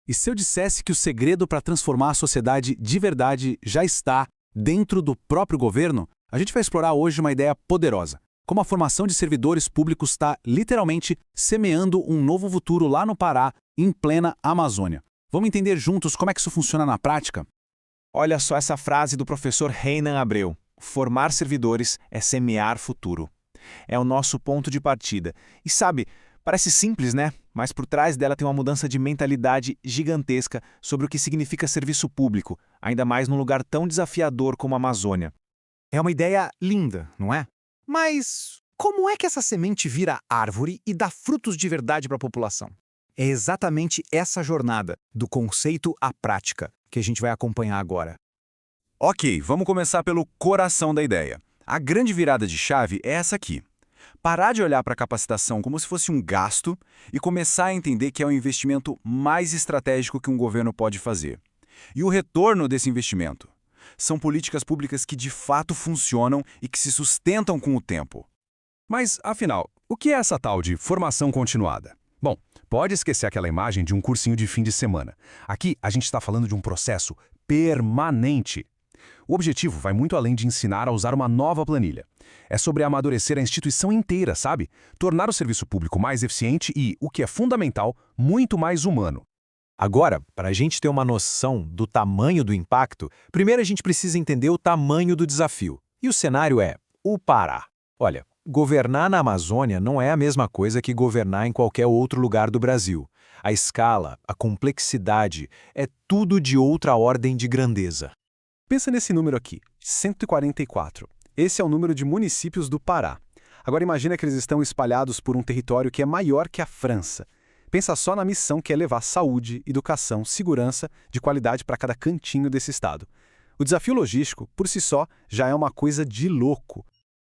E se eu dissesse que o segredo para transformar a sociedade de verdade já está dentro do próprio governo? A gente vai explorar hoje uma ideia poderosa. Como a formação de servidores públicos está literalmente semeando um novo futuro lá no Pará, em plena Amazônia. Vamos entender juntos como é que isso funciona na prática? Olha só essa frase do professor Reinan Abreu. Formar servidores é semear futuro. É o nosso ponto de partida. E sabe, parece simples, né? Mas por trás dela tem uma mudança de mentalidade gigantesca sobre o que significa serviço público, ainda mais num lugar tão desafiador como a Amazônia. É uma ideia linda, não é? Mas como é que essa semente vira árvore e dá frutos de verdade para a população? É exatamente essa jornada, do conceito à prática, que a gente vai acompanhar agora. Ok, vamos começar pelo coração da ideia. A grande virada de chave é essa aqui. Parar de olhar para a capacitação como se fosse um gasto e começar a entender que é o investimento mais estratégico que um governo pode fazer. E o retorno desse investimento? São políticas públicas que de fato funcionam e que se sustentam com o tempo. Mas, afinal, o que é essa tal de formação continuada? Bom, pode esquecer aquela imagem de um cursinho de fim de semana. Aqui, a gente está falando de um processo permanente. O objetivo vai muito além de ensinar a usar uma nova planilha. É sobre amadurecer a instituição inteira, sabe? Tornar o serviço público mais eficiente e, o que é fundamental, muito mais humano. Agora, para a gente ter uma noção do tamanho do impacto, primeiro a gente precisa entender o tamanho do desafio. E o cenário é o Pará. Olha, governar na Amazônia não é a mesma coisa que governar em qualquer outro lugar do Brasil. A escala, a complexidade, é tudo de outra ordem de grandeza. Pensa nesse número aqui, 144. Esse é o número de municípios do Pará. Agora imagina que eles estão espalhados por um território que é maior que a França. Pensa só na missão que é levar saúde, educação, segurança de qualidade para cada cantinho desse estado. O desafio logístico, por si só, já é uma coisa de louco.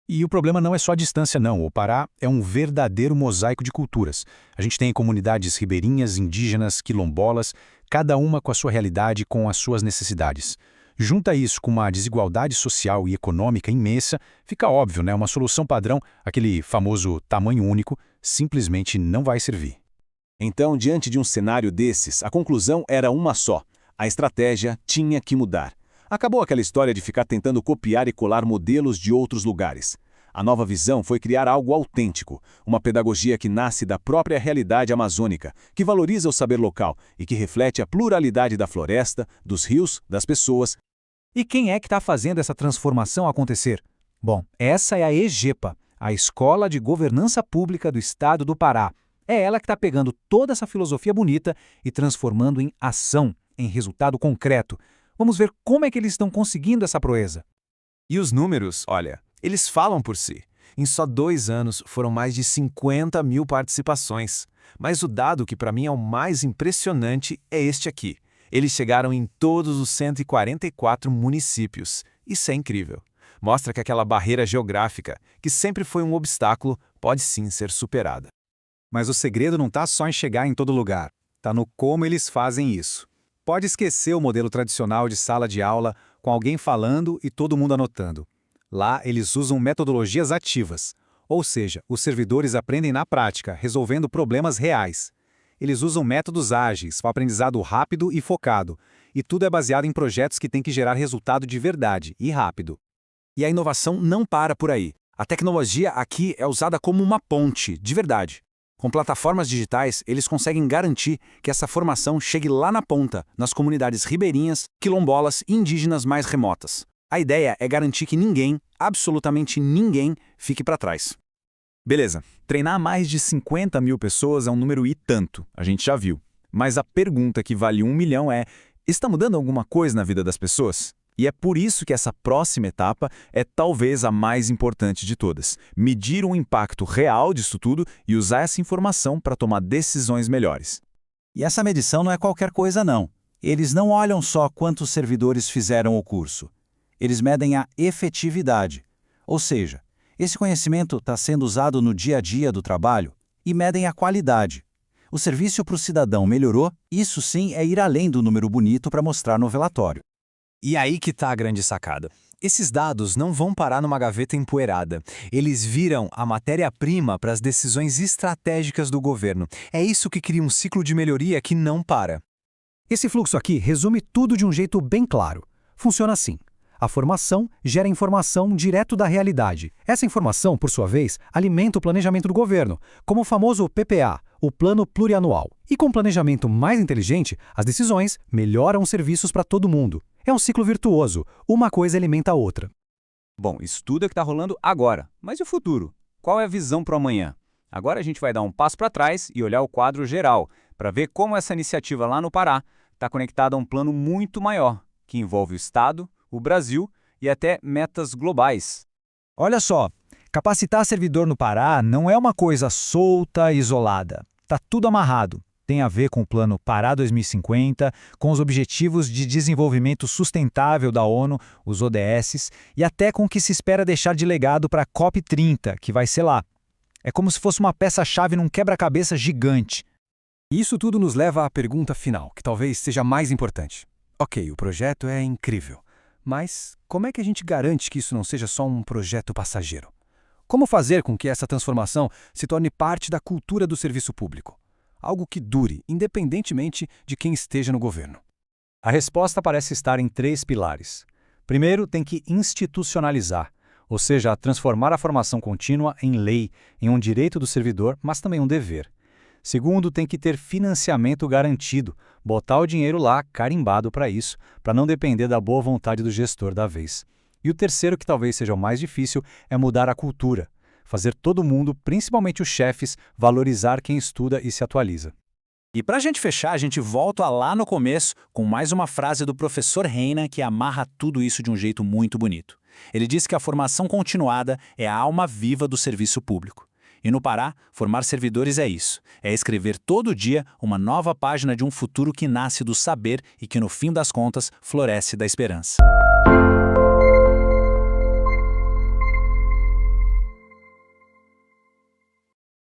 E o problema não é só a distância, não. O Pará é um verdadeiro mosaico de culturas. A gente tem comunidades ribeirinhas, indígenas, quilombolas, cada uma com a sua realidade e com as suas necessidades. Junta isso com uma desigualdade social e econômica imensa, fica óbvio, né? Uma solução padrão, aquele famoso tamanho único, simplesmente não vai servir. Então, diante de um cenário desses, a conclusão era uma só. A estratégia tinha que mudar. Acabou aquela história de ficar tentando copiar e colar modelos de outros lugares. A nova visão foi criar algo autêntico, uma pedagogia que nasce da própria realidade amazônica, que valoriza o saber local e que reflete a pluralidade da floresta, dos rios, das pessoas. E quem é que está fazendo essa transformação acontecer? Bom, essa é a EGEPA, a Escola de Governança Pública do Estado do Pará. É ela que está pegando toda essa filosofia bonita e transformando em ação, em resultado concreto. Vamos ver como é que eles estão conseguindo essa proeza. E os números, olha, eles falam por si. Em só 2 anos foram mais de 50 mil participações. Mas o dado que para mim é o mais impressionante é este aqui. Eles chegaram em todos os 144 municípios. Isso é incrível. Mostra que aquela barreira geográfica, que sempre foi um obstáculo, pode sim ser superada. Mas o segredo não está só em chegar em todo lugar. Está no como eles fazem isso. Pode esquecer o modelo tradicional de sala de aula, com alguém falando e todo mundo anotando. Lá, eles usam metodologias ativas. Ou seja, os servidores aprendem na prática, resolvendo problemas reais. Eles usam métodos ágeis, para aprendizado rápido e focado. E tudo é baseado em projetos que têm que gerar resultado de verdade e rápido. E a inovação não para por aí. A tecnologia aqui é usada como uma ponte, de verdade. Com plataformas digitais, eles conseguem garantir que essa formação chegue lá na ponta, nas comunidades ribeirinhas, quilombolas e indígenas mais remotas. A ideia é garantir que ninguém, absolutamente ninguém, fique para trás. Beleza, treinar mais de 50 mil pessoas é um número e tanto, a gente já viu. Mas a pergunta que vale 1 milhão é: está mudando alguma coisa na vida das pessoas? E é por isso que essa próxima etapa é talvez a mais importante de todas. Medir o impacto real disso tudo e usar essa informação para tomar decisões melhores. E essa medição não é qualquer coisa, não. Eles não olham só quantos servidores fizeram o curso. Eles medem a efetividade. Ou seja, esse conhecimento está sendo usado no dia a dia do trabalho e medem a qualidade. O serviço para o cidadão melhorou, isso sim é ir além do número bonito para mostrar no relatório. E aí que está a grande sacada. Esses dados não vão parar numa gaveta empoeirada. Eles viram a matéria-prima para as decisões estratégicas do governo. É isso que cria um ciclo de melhoria que não para. Esse fluxo aqui resume tudo de um jeito bem claro. Funciona assim. A formação gera informação direto da realidade. Essa informação, por sua vez, alimenta o planejamento do governo, como o famoso PPA, o Plano Plurianual. E com planejamento mais inteligente, as decisões melhoram os serviços para todo mundo. É um ciclo virtuoso, uma coisa alimenta a outra. Bom, isso tudo é o que está rolando agora. Mas e o futuro? Qual é a visão para o amanhã? Agora a gente vai dar um passo para trás e olhar o quadro geral, para ver como essa iniciativa lá no Pará está conectada a um plano muito maior, que envolve o Estado, o Brasil e até metas globais. Olha só, capacitar servidor no Pará não é uma coisa solta e isolada. Está tudo amarrado. Tem a ver com o Plano Pará 2050, com os Objetivos de Desenvolvimento Sustentável da ONU, os ODS, e até com o que se espera deixar de legado para a COP30, que vai ser lá. É como se fosse uma peça-chave num quebra-cabeça gigante. E isso tudo nos leva à pergunta final, que talvez seja mais importante. Ok, o projeto é incrível. Mas como é que a gente garante que isso não seja só um projeto passageiro? Como fazer com que essa transformação se torne parte da cultura do serviço público? Algo que dure, independentemente de quem esteja no governo. A resposta parece estar em 3 pilares. Primeiro, tem que institucionalizar, ou seja, transformar a formação contínua em lei, em um direito do servidor, mas também um dever. Segundo, tem que ter financiamento garantido, botar o dinheiro lá, carimbado para isso, para não depender da boa vontade do gestor da vez. E o terceiro, que talvez seja o mais difícil, é mudar a cultura. Fazer todo mundo, principalmente os chefes, valorizar quem estuda e se atualiza. E para a gente fechar, a gente volta lá no começo com mais uma frase do professor Reina que amarra tudo isso de um jeito muito bonito. Ele diz que a formação continuada é a alma viva do serviço público. E no Pará, formar servidores é isso. É escrever todo dia uma nova página de um futuro que nasce do saber e que, no fim das contas, floresce da esperança.